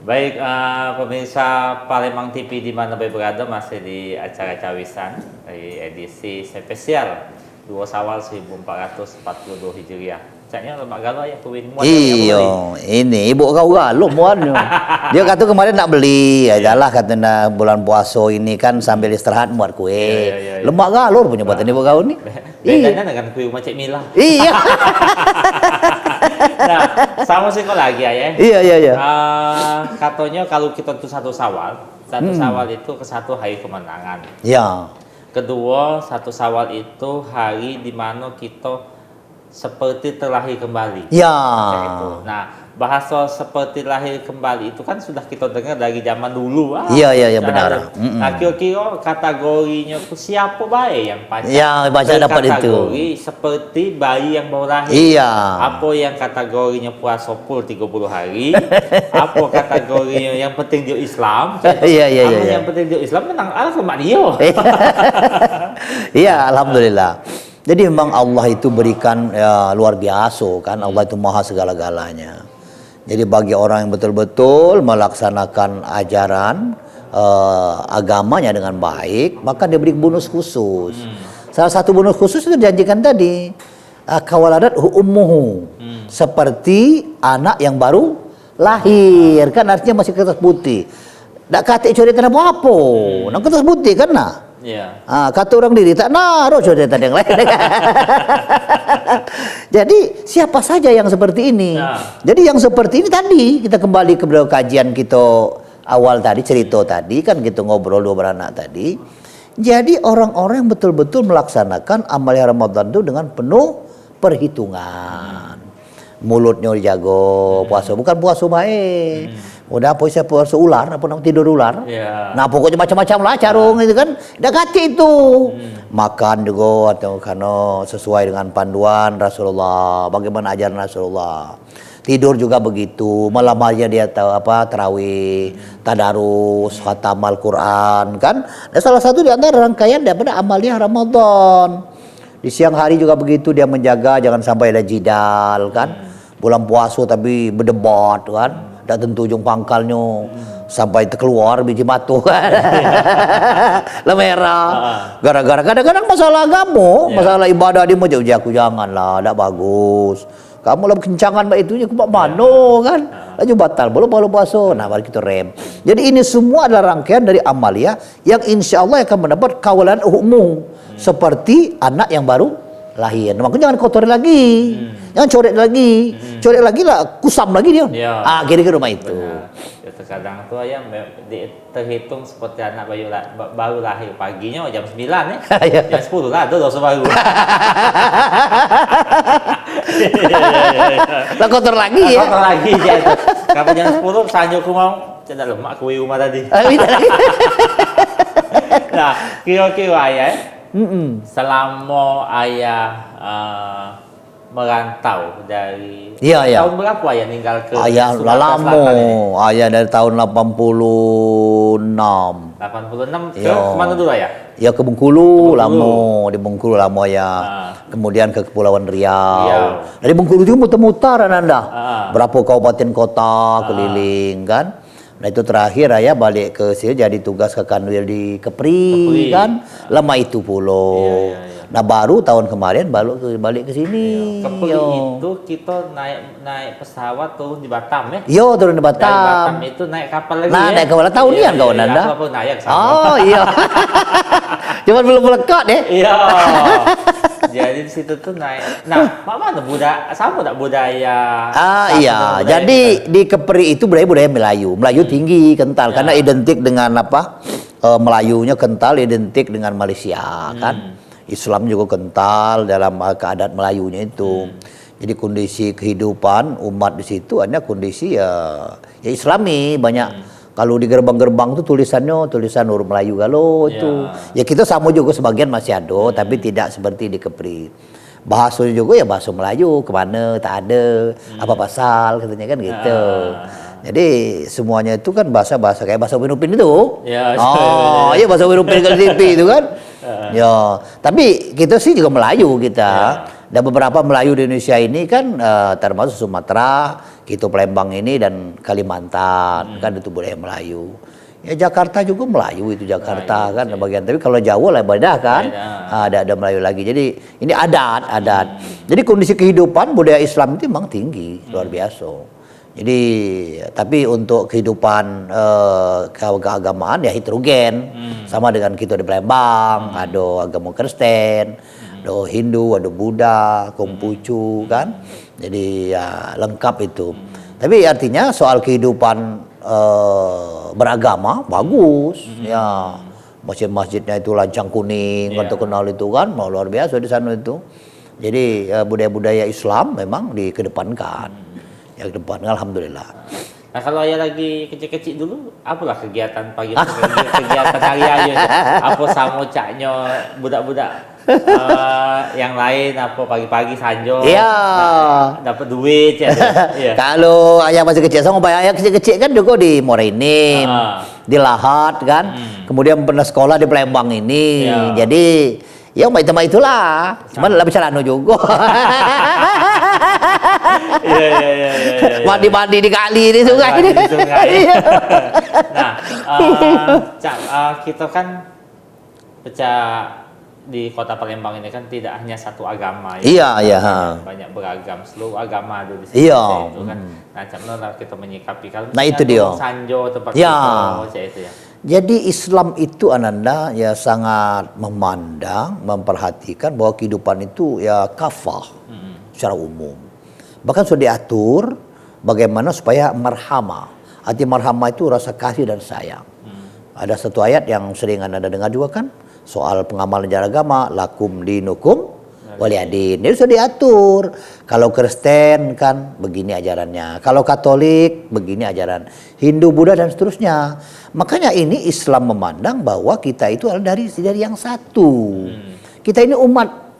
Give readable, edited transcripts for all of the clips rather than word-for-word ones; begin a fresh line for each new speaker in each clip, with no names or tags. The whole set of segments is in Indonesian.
Baik, pemirsa Palembang TV di mana berada, masih di acara Cawisan di edisi spesial 2 Syawal 1442 Hijriah. Caknya lemak galau ya kuwin muat.
Iyo, ini ibu kau galau muatnya. Dia kata kemarin nak beli, ya lah kata bulan puasa ini kan sambil istirahat muat kue.
Iya.
Lemak galau punya buatan ibu kau ni.
Bedanya dengan kue rumah Cik Mila.
Iya.
Nah, sama sih kok lagi ya.
Iya.
Katanya kalau kita tuh satu Syawal itu ke satu hari kemenangan.
Ya.
Kedua, satu Syawal itu hari di mana kita seperti terlahir kembali.
Ya.
Itu. Nah, bahasa seperti lahir kembali itu kan sudah kita dengar dari zaman dulu.
Iya benar.
Nah, kira-kira kategorinya itu siapa baik yang pacar?
Ya, baca dapat itu.
Kategori seperti bayi yang baru lahir.
Iya.
Apa yang kategorinya puasa full 30 hari? Apa kategorinya yang penting dia Islam?
Iya.
Yang penting dia Islam menang lemak dia.
Iya, alhamdulillah. Jadi memang Allah itu berikan ya, luar biasa kan. Allah itu maha segala-galanya. Jadi bagi orang yang betul-betul melaksanakan ajaran agamanya dengan baik, maka dia beri bonus khusus. Salah satu bonus khusus itu dijanjikan tadi, kawaladat ummuhu, seperti anak yang baru lahir, kan artinya masih kertas putih. Tak kata coretan apa-apa, nak kertas putih kan nah.
Yeah.
Kata orang diri tak naruh coretan yang lain. Jadi siapa saja yang seperti ini. Jadi yang seperti ini tadi kita kembali ke kajian kita awal tadi, cerita tadi kan kita ngobrol dua beranak tadi. Jadi orang-orang yang betul-betul melaksanakan amal Ramadan itu dengan penuh perhitungan. Mulutnya dijaga, puasa bukan puasa baik. Udah puasa ular, apa namanya tidur ular. Nah pokoknya macam-macam lah carung itu kan. Dah kata itu. Makan juga atau karena sesuai dengan panduan Rasulullah. Bagaimana ajaran Rasulullah. Tidur juga begitu. Malam aja dia tahu apa tarawih, tadarus, khatam Al-Quran kan. Dan salah satu di antara rangkaian daripada amalnya Ramadan. Di siang hari juga begitu dia menjaga jangan sampai ada jidal kan. Bulan puasa tapi berdebat kan. Tak tentu ujung pangkalnya sampai terkeluar biji batu kan. Lemera. Gara-gara kadang-kadang masalah agama, masalah ibadah dia mau jauh aku janganlah, tak bagus. Kamu lebih kencangan mbak itunya ke mana kan? Laju batal, belum puasa. Nah, baru kita rem. Jadi ini semua adalah rangkaian dari amalia yang insya Allah akan mendapat kawalan umum seperti anak yang baru lahir. Makanya jangan kotori lagi. Jangan coret lagi. Coret lagi lah, kusam lagi dia. Kira-kira rumah itu.
Ya, terkadang tuh yang terhitung seperti anak baru lahir paginya jam 9 ya. Jam 10 lah ada dosa baru.
Lah kotor lagi ya.
Kotor lagi ya. Kapan jam 10 sanyo ku mau tidak lemak kuwi rumah tadi. Nah, kira-kira ya. Selama ayah merantau dari tahun berapa ayah tinggal ke
lama. Ayah dari tahun 86.
86 ke kemana dulu ayah?
Ya ke Bengkulu lama, di Bengkulu lama ya. Kemudian ke Kepulauan Riau. Dari Bengkulu juga muter-muter Ananda. Berapa kabupaten kota keliling kan. Nah itu terakhir ayah balik ke sini jadi tugas ke Kanwil di Kepri kan. Lama itu pulau. Nah baru tahun kemarin balik ke sini.
Kepri itu kita naik pesawat turun di Batam ya?
Yo turun di Batam.
Dari Batam itu naik kapal lagi.
Nah naik kapal tahunian kawan Anda.
Aku naik sama.
Oh iya. Cuman belum melekat deh.
Iya. Jadi di situ tuh naik. Nah, mana sama tak budaya?
Iya. Jadi di Kepri itu budaya Melayu. Melayu tinggi, kental karena identik dengan apa? Melayunya kental identik dengan Malaysia kan. Islam juga kental dalam keadaan Melayunya itu. Jadi kondisi kehidupan umat di situ hanya kondisi ya Islami banyak. Kalau di gerbang-gerbang tuh tulisan huruf Melayu galau itu. Ya kita sama juga sebagian masih ada, tapi tidak seperti di Kepri. Bahasanya juga ya bahasa Melayu, kemana tak ada, apa pasal katanya kan gitu. Jadi semuanya itu kan bahasa-bahasa kayak bahasa Winupin itu. Iya bahasa Winupin ke TV itu kan. Ya, tapi kita sih juga Melayu kita. Dan beberapa Melayu di Indonesia ini kan termasuk Sumatera, gitu Palembang ini dan Kalimantan, kan itu budaya Melayu. Ya Jakarta juga Melayu itu Jakarta kan bagian, tapi kalau Jawa lah beda kan. Ada Melayu lagi. Jadi ini adat. Jadi kondisi kehidupan budaya Islam itu memang tinggi, luar biasa. Jadi tapi untuk kehidupan keagamaan ya heterogen. Sama dengan kita di Palembang, ada agama Kristen, ada Hindu, ada Buddha, Konghucu kan. Jadi ya lengkap itu. Tapi artinya soal kehidupan beragama bagus ya. Masjid-masjidnya itu lancang kuning kan terkenal itu kan, luar biasa di sana itu. Jadi budaya-budaya Islam memang dikedepankan. Ya kedepan alhamdulillah.
Nah kalau ayah lagi kecil-kecil dulu, apalah kegiatan pagi kegiatan hari-hari apa sama caknya budak-budak yang lain apa pagi-pagi sanjo dapat duit ya.
Kalau ayah masih kecil, sama ayah kecil-kecil kan juga di Morenim, di Lahat kan, kemudian pernah sekolah di Palembang ini, jadi ya teman itulah, cuman lebih celana juga. Mandi-mandi di kali di sungai.
Nah, kita kan di kota Palembang ini kan tidak hanya satu agama ya. Banyak beragam, seluruh agama ada di sini itu kan. Nah, cara kita menyikapi kalau
itu dia.
Sanjo tempat itu ya.
Jadi Islam itu Ananda ya sangat memandang, memperhatikan bahwa kehidupan itu ya kafah secara umum. Bahkan sudah diatur bagaimana supaya marhamah. Arti marhamah itu rasa kasih dan sayang. Ada satu ayat yang sering Anda dengar juga kan, soal pengamalan ajaran agama, lakum dinukum waliyadin. Ini sudah diatur. Kalau Kristen kan begini ajarannya. Kalau Katolik begini ajaran. Hindu, Buddha dan seterusnya. Makanya ini Islam memandang bahwa kita itu adalah dari yang satu. Kita ini umat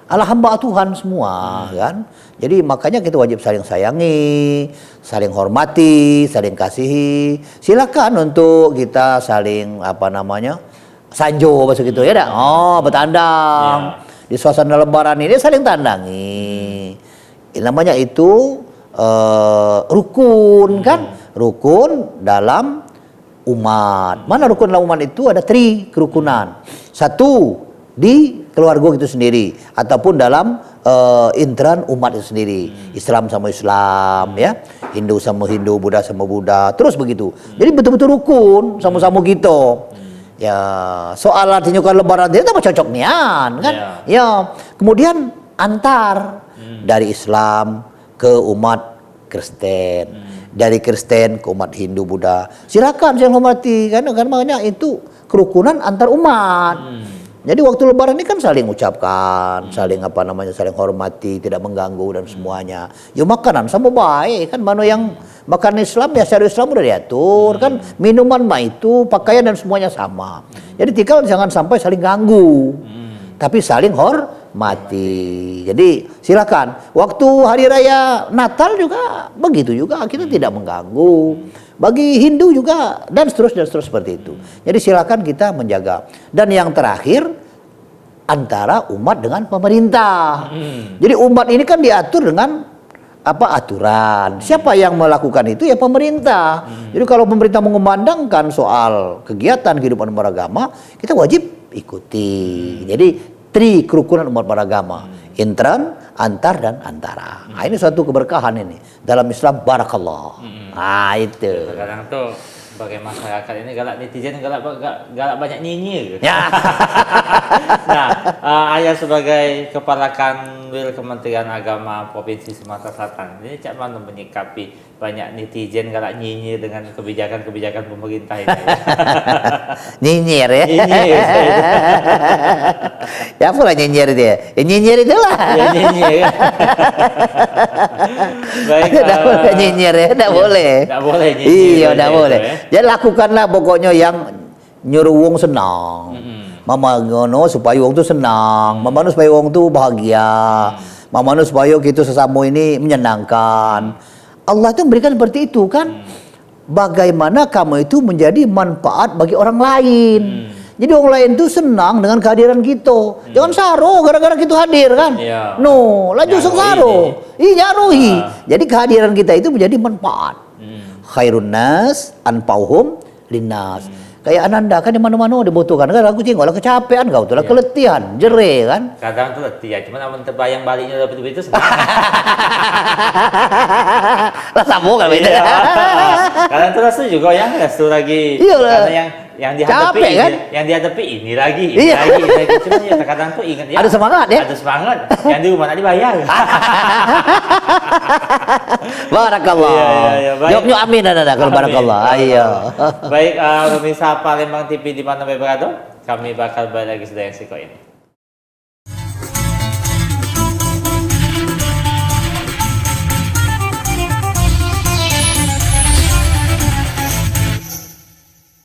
Allah hamba Tuhan semua kan. Jadi makanya kita wajib saling sayangi, saling hormati, saling kasihi. Silakan untuk kita saling sanjo bahasa gitu ya dah. Bertandang. Di suasana lebaran ini saling tandangi. Namanya itu rukun kan? Rukun dalam umat. Mana rukun dalam umat itu ada 3 kerukunan. Satu di keluarga itu sendiri ataupun dalam intern umat itu sendiri. Islam sama Islam ya, Hindu sama Hindu, Buddha sama Buddha, terus begitu. Jadi betul-betul rukun sama-sama gitu. Ya, soal artinya kan lebaran itu apa cocok nian kan? Ya. Kemudian antar dari Islam ke umat Kristen, dari Kristen ke umat Hindu, Buddha. Silakan saya hormati kan makanya itu kerukunan antar umat. Jadi waktu lebaran ini kan saling ucapkan, saling saling hormati, tidak mengganggu dan semuanya. Ya makanan sama baik kan, mana yang makan Islam ya secara Islam udah diatur kan, minuman itu, pakaian dan semuanya sama. Jadi tinggal jangan sampai saling ganggu, tapi saling hormati. Jadi silakan. Waktu hari raya Natal juga begitu juga, kita tidak mengganggu. Bagi Hindu juga dan seterusnya seperti itu. Jadi silakan kita menjaga. Dan yang terakhir antara umat dengan pemerintah. Jadi umat ini kan diatur dengan aturan. Siapa yang melakukan itu ya pemerintah. Jadi kalau pemerintah mengumandangkan soal kegiatan kehidupan beragama, kita wajib ikuti. Jadi 3 kerukunan umat beragama, intern, antar dan antara. Nah, ini suatu keberkahan ini dalam Islam, barakallah. Nah itu.
Kadang tuh sebagai masyarakat ini galak netizen galak banyak nyinyir.
Ya.
Nah, ayah sebagai Kepala Kanwil Kementerian Agama Provinsi Sumatera Selatan, ini cak mana menyikapi banyak netizen galak nyinyir dengan kebijakan-kebijakan pemerintah ini?
Nyinyir ya.
Nyinyir.
Ya pula nyinyir dia. Ya nyinyir itulah.
Ya nyinyir. Baik.
Tidak boleh nyinyir ya, tidak boleh.
Tidak boleh nyinyir.
Iya, tidak boleh. Jadi lakukanlah pokoknya yang nyuruh wong senang. Mama ngono supaya wong itu senang. Mama supaya wong itu bahagia. Mama supaya kita sesama ini menyenangkan. Allah itu memberikan seperti itu kan. Bagaimana kamu itu menjadi manfaat bagi orang lain. Jadi orang lain tuh senang dengan kehadiran kita. Jangan saro gara-gara kita hadir kan.
Iya.
No, laju
Nyaruhi
saro. Nyaruhi.
Ah.
Jadi kehadiran kita itu menjadi manfaat. Khairun nas anfa'uhum linnas. Kayak Ananda kan di mana-mana dibutuhkan kan, aku tengoklah kecapean kau tuh lah, keletihan, jere kan.
Kadang tuh letih ya, cuman amun terbayang baliknya dapat duit itu senang.
Lah sambung kan beda.
Iya. Kadang tuh restu juga ya, restu lagi.
Iya lah.
Karena yang dihadapi
Capek, kan?
yang dihadapi ini lagi,
Iya.
ini lagi. Cuman ya kadang tuh ingat ya.
Ada semangat ya?
Ada semangat. Yang di rumah tadi bayar.
Barakallah.
Iya, baik.
Nyok amin ada kalau
Amin.
barakallah. Iya.
Baik, pemirsa Palembang TV di mana berada, kami bakal balik lagi sudah yang siko ini.